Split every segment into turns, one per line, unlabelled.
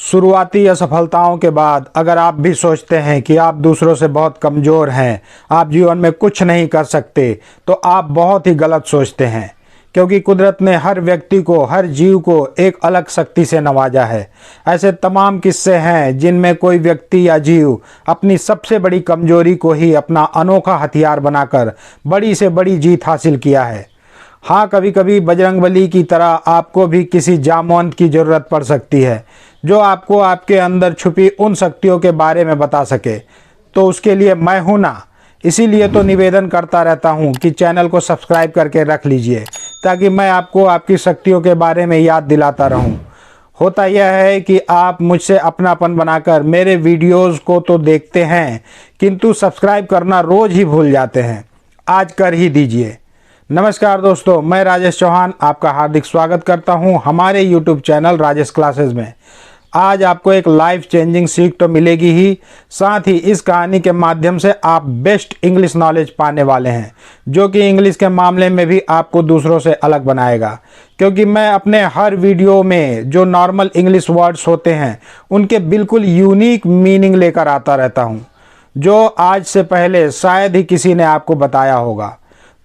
शुरुआती असफलताओं के बाद अगर आप भी सोचते हैं कि आप दूसरों से बहुत कमज़ोर हैं, आप जीवन में कुछ नहीं कर सकते, तो आप बहुत ही गलत सोचते हैं। क्योंकि कुदरत ने हर व्यक्ति को, हर जीव को एक अलग शक्ति से नवाजा है। ऐसे तमाम किस्से हैं जिनमें कोई व्यक्ति या जीव अपनी सबसे बड़ी कमजोरी को ही अपना अनोखा हथियार बनाकर बड़ी से बड़ी जीत हासिल किया है। हाँ, कभी कभी बजरंगबली की तरह आपको भी किसी जामवंत की ज़रूरत पड़ सकती है जो आपको आपके अंदर छुपी उन शक्तियों के बारे में बता सके। तो उसके लिए मैं हूं ना। इसीलिए तो निवेदन करता रहता हूं कि चैनल को सब्सक्राइब करके रख लीजिए ताकि मैं आपको आपकी शक्तियों के बारे में याद दिलाता रहूं। होता यह है कि आप मुझसे अपनापन बनाकर मेरे वीडियोज़ को तो देखते हैं, किंतु सब्सक्राइब करना रोज़ ही भूल जाते हैं। आज कर ही दीजिए। नमस्कार दोस्तों, मैं राजेश चौहान आपका हार्दिक स्वागत करता हूं हमारे YouTube चैनल राजेश क्लासेस में। आज आपको एक लाइफ चेंजिंग सीख तो मिलेगी ही, साथ ही इस कहानी के माध्यम से आप बेस्ट इंग्लिश नॉलेज पाने वाले हैं, जो कि इंग्लिश के मामले में भी आपको दूसरों से अलग बनाएगा। क्योंकि मैं अपने हर वीडियो में जो नॉर्मल इंग्लिश वर्ड्स होते हैं उनके बिल्कुल यूनिक मीनिंग लेकर आता रहता हूँ, जो आज से पहले शायद ही किसी ने आपको बताया होगा।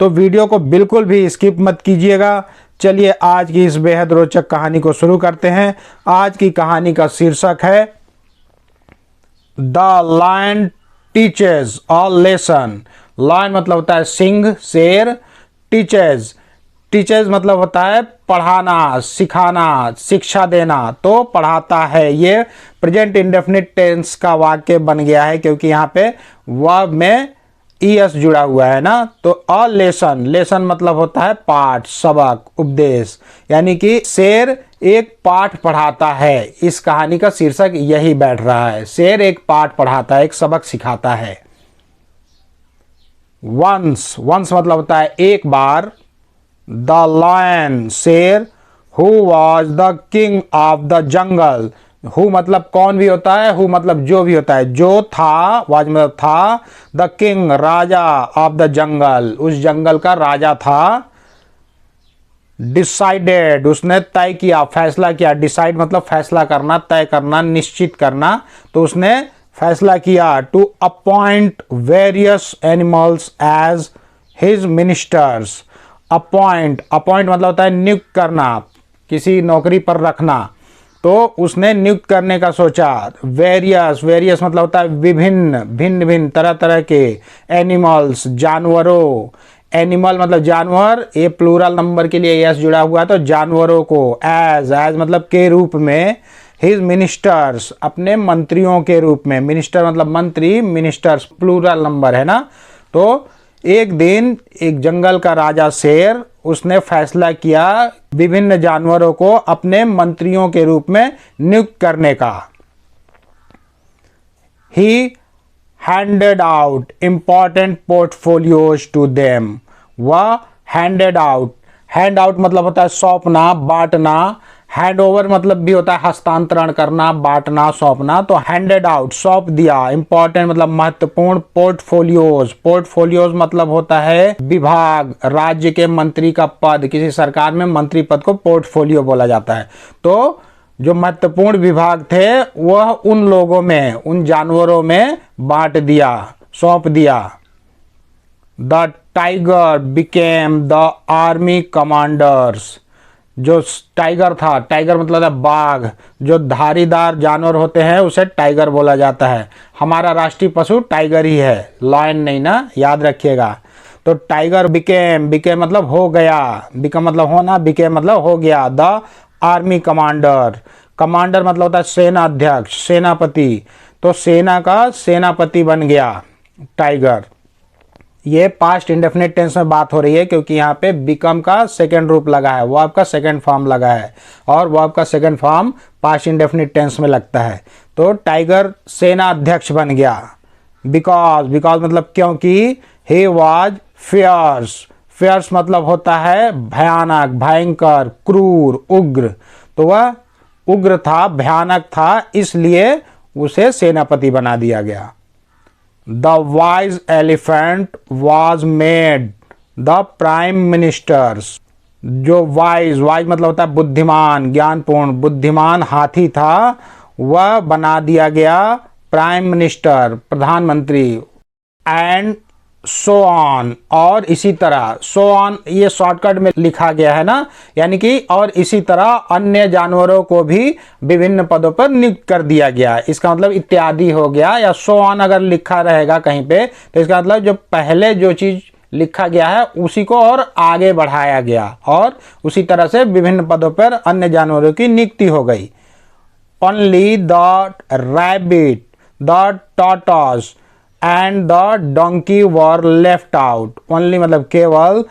तो वीडियो को बिल्कुल भी स्किप मत कीजिएगा। चलिए आज की इस बेहद रोचक कहानी को शुरू करते हैं। आज की कहानी का शीर्षक है the lion teaches a lesson. Lion मतलब होता है सिंह, शेर। टीचेज, टीचेज मतलब होता है पढ़ाना, सिखाना, शिक्षा देना। तो पढ़ाता है, ये प्रेजेंट इंडेफिनिट टेंस का वाक्य बन गया है क्योंकि यहाँ पे वर्ब में ईएस जुड़ा हुआ है ना। तो अ लेसन, लेसन मतलब होता है पाठ, सबक, उपदेश। यानी कि शेर एक पाठ पढ़ाता है। इस कहानी का शीर्षक यही बैठ रहा है, शेर एक पाठ पढ़ाता है, एक सबक सिखाता है। वंस, वंस मतलब होता है एक बार। द लायन, शेर। Who was the king of the jungle. Who मतलब कौन भी होता है, हु मतलब जो भी होता है। जो था, वाज मतलब था। The king Raja, of the jungle उस जंगल का राजा था। डिसाइडेड उसने तय किया, फैसला किया। डिसाइड मतलब फैसला करना, तय करना, निश्चित करना। तो उसने फैसला किया to appoint various animals as his ministers. Appoint, appoint मतलब होता है नियुक्त करना, किसी नौकरी पर रखना। तो उसने नियुक्त करने का सोचा। वेरियस, वेरियस मतलब होता है विभिन्न, भिन्न भिन्न, तरह तरह के। एनिमल्स, जानवरों। एनिमल मतलब जानवर, ये प्लूरल नंबर के लिए यस जुड़ा हुआ है, तो जानवरों को। एज, एज मतलब के रूप में। हिज मिनिस्टर्स अपने मंत्रियों के रूप में। मिनिस्टर मतलब मंत्री, मिनिस्टर्स प्लूरल नंबर है ना। तो एक दिन एक जंगल का राजा शेर, उसने फैसला किया विभिन्न जानवरों को अपने मंत्रियों के रूप में नियुक्त करने का। He handed out important portfolios to them. वह handed out, hand out मतलब होता है सौंपना, बांटना। हैंड ओवर मतलब भी होता है हस्तांतरण करना, बांटना, सौंपना। तो हैंडेड आउट, सौंप दिया। इंपॉर्टेंट मतलब महत्वपूर्ण। पोर्टफोलियोज, पोर्टफोलियोज मतलब होता है विभाग, राज्य के मंत्री का पद। किसी सरकार में मंत्री पद को पोर्टफोलियो बोला जाता है। तो जो महत्वपूर्ण विभाग थे वह उन लोगों में, उन जानवरों में बांट दिया, सौंप दिया। The tiger became the army commanders. जो टाइगर था, टाइगर मतलब है बाघ, जो धारीदार जानवर होते हैं उसे टाइगर बोला जाता है। हमारा राष्ट्रीय पशु टाइगर ही है, लायन नहीं ना, याद रखिएगा। तो टाइगर बिकेम, बिकेम मतलब हो गया, बिकम मतलब होना, बिकेम मतलब हो गया। द आर्मी कमांडर, कमांडर मतलब होता है सेना अध्यक्ष, सेनापति। तो सेना का सेनापति बन गया टाइगर। ये पास्ट इंडेफिनिट टेंस में बात हो रही है क्योंकि यहाँ पे बिकम का सेकंड रूप लगा है, वर्ब का सेकंड फॉर्म लगा है, और वर्ब का second form past indefinite tense में लगता है। तो टाइगर सेना अध्यक्ष बन गया। बिकॉज, बिकॉज मतलब क्योंकि। ही वॉज फियर्स, फियर्स मतलब होता है भयानक, भयंकर, क्रूर, उग्र। तो वह उग्र था, भयानक था, इसलिए उसे सेनापति बना दिया गया। The wise elephant was made the prime ministers. जो वाइज, वाइज मतलब होता है बुद्धिमान, ज्ञानपूर्ण, बुद्धिमान हाथी था वह बना दिया गया प्राइम मिनिस्टर, प्रधानमंत्री। एंड सो ऑन, और इसी तरह, सो ऑन ये शॉर्टकट में लिखा गया है ना, यानी कि और इसी तरह अन्य जानवरों को भी विभिन्न पदों पर नियुक्त कर दिया गया। इसका मतलब इत्यादि हो गया, या सो ऑन अगर लिखा रहेगा कहीं पे तो इसका मतलब जो पहले जो चीज लिखा गया है उसी को और आगे बढ़ाया गया, और उसी तरह से विभिन्न पदों पर अन्य जानवरों की नियुक्ति हो गई। Only the rabbit, the tortoise and the donkey were left out. Only मतलब केवल,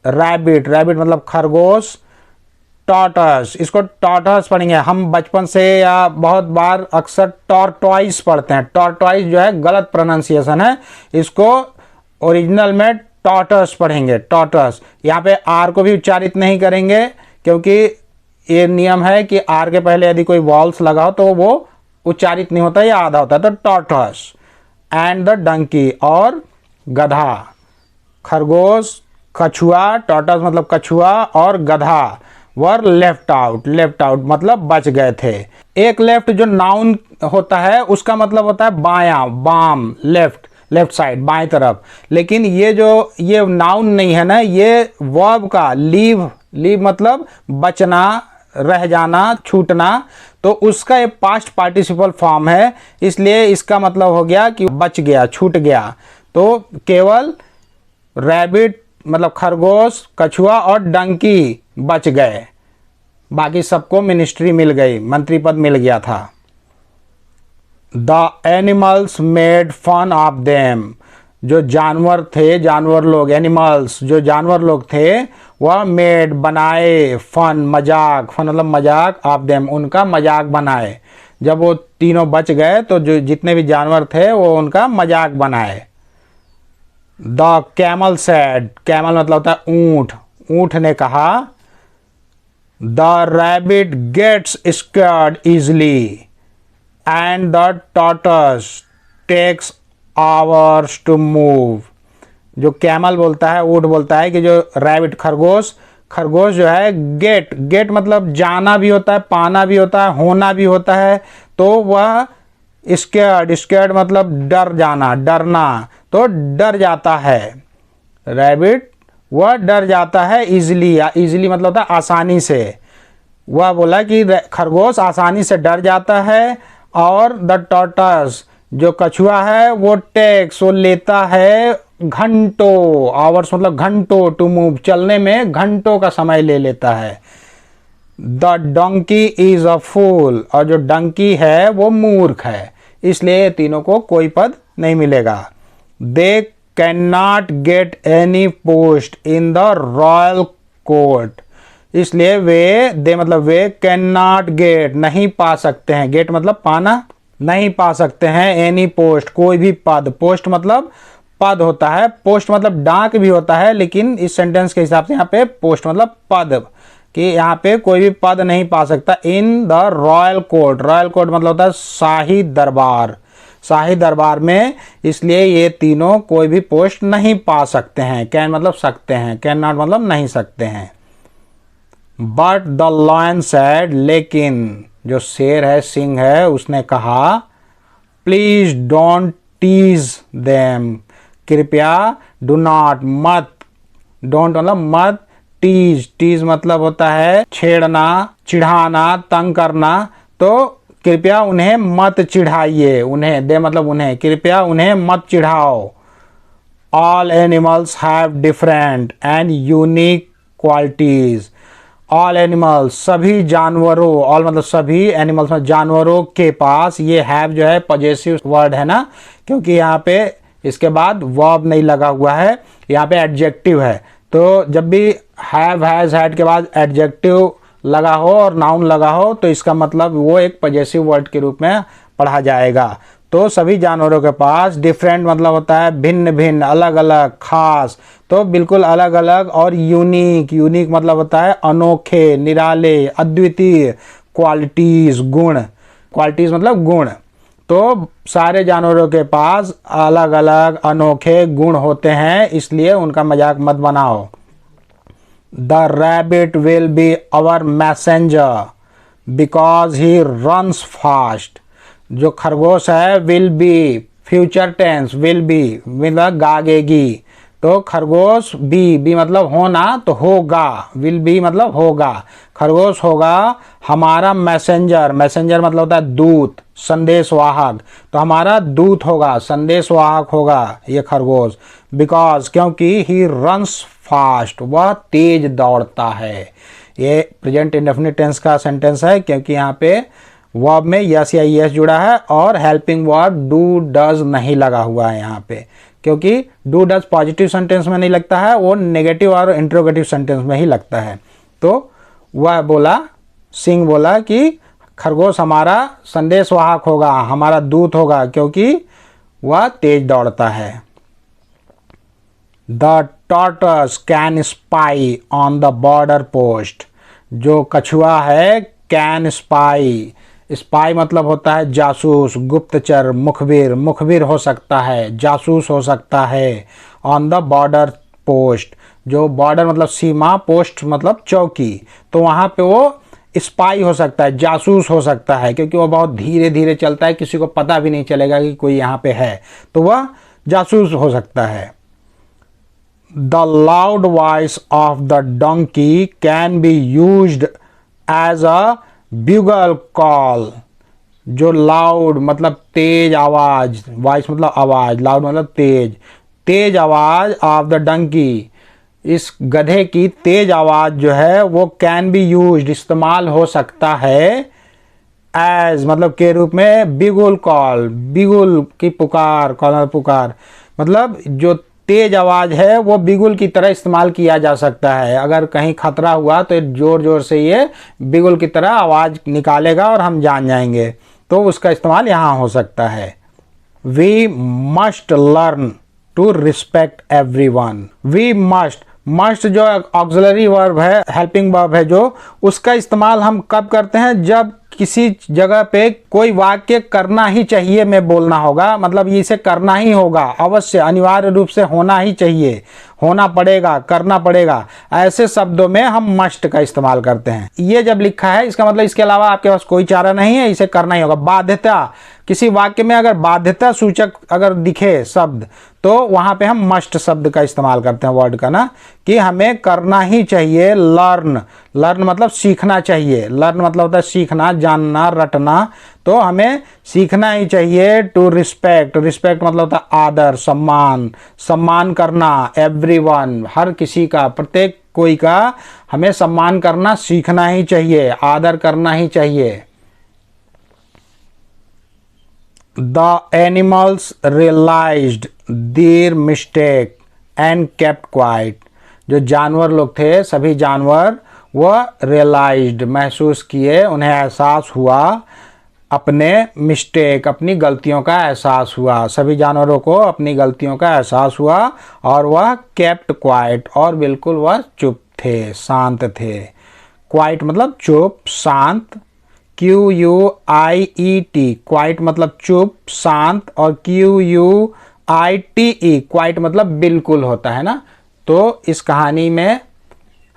रैबिट, रैबिट मतलब खरगोश, टॉर्टोइस, इसको टॉर्टोइस पढ़ेंगे हम बचपन से, या बहुत बार अक्सर टॉर्टोइस पढ़ते हैं। टॉर्टोइस जो है गलत प्रोनाउंसिएशन है, इसको ओरिजिनल में टॉर्टोइस पढ़ेंगे, टॉर्टोइस। यहाँ पे आर को भी उच्चारित नहीं करेंगे, क्योंकि ये नियम है कि आर के पहले यदि कोई वॉल्स लगा हो तो वो उच्चारित नहीं होता, या आधा होता है। तो टॉर्टोइस एंड द डंकी, और गधा, खरगोश, कछुआ, टॉर्टोइस मतलब कछुआ, और गधा वर लेफ्ट आउट, लेफ्ट आउट मतलब बच गए थे। एक लेफ्ट जो नाउन होता है उसका मतलब होता है बायां, बाम, लेफ्ट, लेफ्ट साइड, बाएं तरफ। लेकिन ये जो ये नाउन नहीं है ना, ये वर्ब का, लीव, लीव मतलब बचना, रह जाना, छूटना, तो उसका ये पास्ट पार्टिसिपल फॉर्म है, इसलिए इसका मतलब हो गया कि बच गया, छूट गया। तो केवल रैबिट मतलब खरगोश, कछुआ और डंकी बच गए, बाकी सबको मिनिस्ट्री मिल गई, मंत्री पद मिल गया था। The animals made fun of them, जो जानवर थे, जानवर लोग, एनिमल्स जो जानवर लोग थे, वह मेड बनाए, फन मजाक, फन मतलब मजाक, ऑफ देम उनका मजाक बनाए। जब वो तीनों बच गए तो जो जितने भी जानवर थे वो उनका मजाक बनाए। द कैमल सेड, कैमल मतलब होता है ऊंट, ऊंट ने कहा, the rabbit gets scared easily and the tortoise takes hours to move. जो कैमल बोलता है, ऊंट बोलता है कि जो रैबिट, खरगोश, खरगोश जो है, गेट, गेट मतलब जाना भी होता है, पाना भी होता है, होना भी होता है। तो वह स्कैर्ड, स्कैर्ड मतलब डर जाना, डरना, तो डर जाता है। रैबिट वह डर जाता है इजली, इजली मतलब होता है आसानी से। वह बोला कि खरगोश आसानी से डर जाता है, और द टॉर्टोइस जो कछुआ है वो टेक्स, वो लेता है घंटों, आवर्स मतलब घंटों, टू मूव चलने में घंटों का समय ले लेता है। द डोंकी इज अ फूल, और जो डंकी है वो मूर्ख है, इसलिए तीनों को कोई पद नहीं मिलेगा। They can not get any post in the royal court, इसलिए वे, दे मतलब वे, कैन नॉट गेट नहीं पा सकते हैं, गेट मतलब पाना, नहीं पा सकते हैं, एनी पोस्ट कोई भी पद, पोस्ट मतलब पद होता है, पोस्ट मतलब डाक भी होता है, लेकिन इस सेंटेंस के हिसाब से यहाँ पे पोस्ट मतलब पद, कि यहाँ पे कोई भी पद नहीं पा सकता in the royal court. Royal court मतलब होता है शाही दरबार, शाही दरबार में, इसलिए ये तीनों कोई भी पोस्ट नहीं पा सकते हैं। कैन मतलब सकते हैं, कैन नॉट मतलब नहीं सकते हैं। बट द लायन सेड, लेकिन जो शेर है, सिंह है, उसने कहा, प्लीज डोंट टीज देम, कृपया, डू नॉट मत, डोंट मतलब मत, टीज, टीज मतलब होता है छेड़ना, चिढ़ाना, तंग करना, तो कृपया उन्हें मत चिढ़ाइए, उन्हें, दे मतलब उन्हें, कृपया उन्हें मत चिढ़ाओ। All animals have different and unique qualities, all animals सभी जानवरों, ऑल मतलब सभी, एनिमल्स में जानवरों के पास, ये हैव जो है पॉजेसिव वर्ड है ना, क्योंकि यहाँ पे इसके बाद वर्ब नहीं लगा हुआ है, यहाँ पे एडजेक्टिव है। तो जब भी हैव, हैज, हैड के बाद एडजेक्टिव लगा हो और नाउन लगा हो तो इसका मतलब वो एक पॉजेसिव वर्ड के रूप में पढ़ा जाएगा। तो सभी जानवरों के पास, डिफरेंट मतलब होता है भिन्न भिन्न, अलग अलग, खास, तो बिल्कुल अलग अलग, और यूनिक, यूनिक मतलब होता है अनोखे, निराले, अद्वितीय, क्वालिटीज गुण, क्वालिटीज मतलब गुण। तो सारे जानवरों के पास अलग अलग अनोखे गुण होते हैं, इसलिए उनका मजाक मत बनाओ। The rabbit will be our messenger, because he runs fast. जो खरगोश है will be, future tense, will be मतलब गागेगी, तो खरगोश बी मतलब होना, तो होगा, विल बी मतलब होगा, खरगोश होगा हमारा मैसेंजर, मैसेंजर मतलब होता है दूत, संदेशवाहक, तो हमारा दूत होगा, संदेशवाहक होगा ये खरगोश। बिकॉज क्योंकि ही रन्स फास्ट, वह तेज दौड़ता है। ये प्रेजेंट इंडेफिनिट टेंस का सेंटेंस है क्योंकि यहाँ पे वर्ब में यस या यस जुड़ा है और हेल्पिंग वर्ब डू डज नहीं लगा हुआ है यहाँ पे, क्योंकि डू डज पॉजिटिव सेंटेंस में नहीं लगता है, वो नेगेटिव और इंट्रोगेटिव सेंटेंस में ही लगता है। तो वह बोला, सिंह बोला कि खरगोश हमारा संदेशवाहक होगा, हमारा दूत होगा, क्योंकि वह तेज दौड़ता है। The tortoise can spy on the border post. जो कछुआ है कैन स्पाई, स्पाई मतलब होता है जासूस, गुप्तचर, मुखबिर, मुखबिर हो सकता है, जासूस हो सकता है। ऑन द बॉर्डर पोस्ट, जो बॉर्डर मतलब सीमा, पोस्ट मतलब चौकी, तो वहाँ पे वो स्पाई हो सकता है, जासूस हो सकता है, क्योंकि वो बहुत धीरे धीरे चलता है, किसी को पता भी नहीं चलेगा कि कोई यहाँ पे है, तो वह जासूस हो सकता है। The loud voice of the donkey can be used as a bugle call. जो लाउड मतलब तेज आवाज, वॉइस मतलब आवाज, लाउड मतलब तेज, तेज आवाज ऑफ द डंकी, इस गधे की तेज आवाज जो है वो कैन बी यूज्ड इस्तेमाल हो सकता है एज मतलब के रूप में, बिगुल कॉल, बिगुल की पुकार, कॉल पुकार, मतलब जो तेज आवाज है वो बिगुल की तरह इस्तेमाल किया जा सकता है। अगर कहीं खतरा हुआ तो जोर जोर से ये बिगुल की तरह आवाज निकालेगा और हम जान जाएंगे, तो उसका इस्तेमाल यहाँ हो सकता है। We must learn to respect everyone. We must, must जो ऑक्सिलरी वर्ब है, हेल्पिंग वर्ब है, जो उसका इस्तेमाल हम कब करते हैं, जब किसी जगह पे कोई वाक्य करना ही चाहिए में बोलना होगा, मतलब इसे करना ही होगा, अवश्य अनिवार्य रूप से होना ही चाहिए, होना पड़ेगा, करना पड़ेगा, ऐसे शब्दों में हम मस्ट का इस्तेमाल करते हैं। ये जब लिखा है इसका मतलब इसके अलावा आपके पास कोई चारा नहीं है, इसे करना ही होगा। बाध्यता, किसी वाक्य में अगर बाध्यता सूचक अगर दिखे शब्द, तो वहां पे हम मस्ट शब्द का इस्तेमाल करते हैं, वर्ड का ना, कि हमें करना ही चाहिए। लर्न, लर्न मतलब सीखना चाहिए, लर्न मतलब होता है सीखना, जानना, रटना, तो हमें सीखना ही चाहिए। टू रिस्पेक्ट, रिस्पेक्ट मतलब होता है आदर, सम्मान, सम्मान करना, एवरीवन हर किसी का, प्रत्येक कोई का हमें सम्मान करना सीखना ही चाहिए, आदर करना ही चाहिए। The animals realized their mistake and kept quiet. जो जानवर लोग थे, सभी जानवर, वह realized महसूस किए, उन्हें एहसास हुआ, अपने मिस्टेक अपनी गलतियों का एहसास हुआ, सभी जानवरों को अपनी गलतियों का एहसास हुआ, और वह kept quiet और बिल्कुल वह चुप थे, शांत थे। क्वाइट मतलब चुप, शांत, QUIET, क्वाइट मतलब चुप, शांत, और QUITE, क्वाइट मतलब बिल्कुल होता है ना। तो इस कहानी में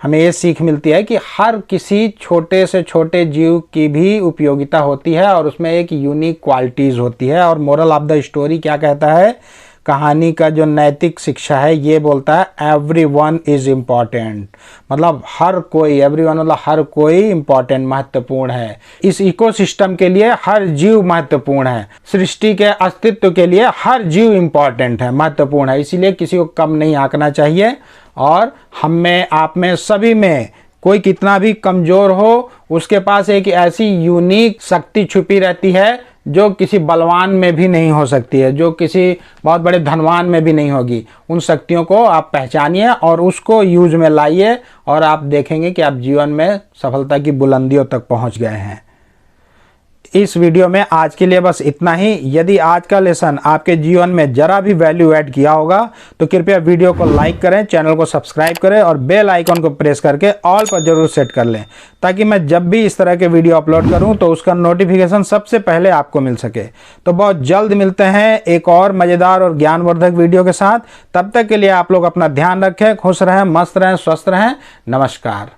हमें ये सीख मिलती है कि हर किसी छोटे से छोटे जीव की भी उपयोगिता होती है और उसमें एक यूनिक क्वालिटीज़ होती है। और मोरल ऑफ द स्टोरी क्या कहता है, कहानी का जो नैतिक शिक्षा है ये बोलता है एवरीवन इज इम्पॉर्टेंट, मतलब हर कोई, एवरीवन मतलब हर कोई इम्पॉर्टेंट, महत्वपूर्ण है। इस इकोसिस्टम के लिए हर जीव महत्वपूर्ण है, सृष्टि के अस्तित्व के लिए हर जीव इम्पॉर्टेंट है, महत्वपूर्ण है, इसीलिए किसी को कम नहीं आंकना चाहिए। और हम में, आप में, सभी में कोई कितना भी कमज़ोर हो, उसके पास एक ऐसी यूनिक शक्ति छुपी रहती है जो किसी बलवान में भी नहीं हो सकती है, जो किसी बहुत बड़े धनवान में भी नहीं होगी। उन शक्तियों को आप पहचानिए और उसको यूज में लाइए, और आप देखेंगे कि आप जीवन में सफलता की बुलंदियों तक पहुंच गए हैं। इस वीडियो में आज के लिए बस इतना ही। यदि आज का लेसन आपके जीवन में जरा भी वैल्यू ऐड किया होगा तो कृपया वीडियो को लाइक करें, चैनल को सब्सक्राइब करें और बेल आइकन को प्रेस करके ऑल पर जरूर सेट कर लें, ताकि मैं जब भी इस तरह के वीडियो अपलोड करूं तो उसका नोटिफिकेशन सबसे पहले आपको मिल सके। तो बहुत जल्द मिलते हैं एक और मज़ेदार और ज्ञानवर्धक वीडियो के साथ। तब तक के लिए आप लोग अपना ध्यान रखें, खुश रहें, मस्त रहें, स्वस्थ रहें। नमस्कार।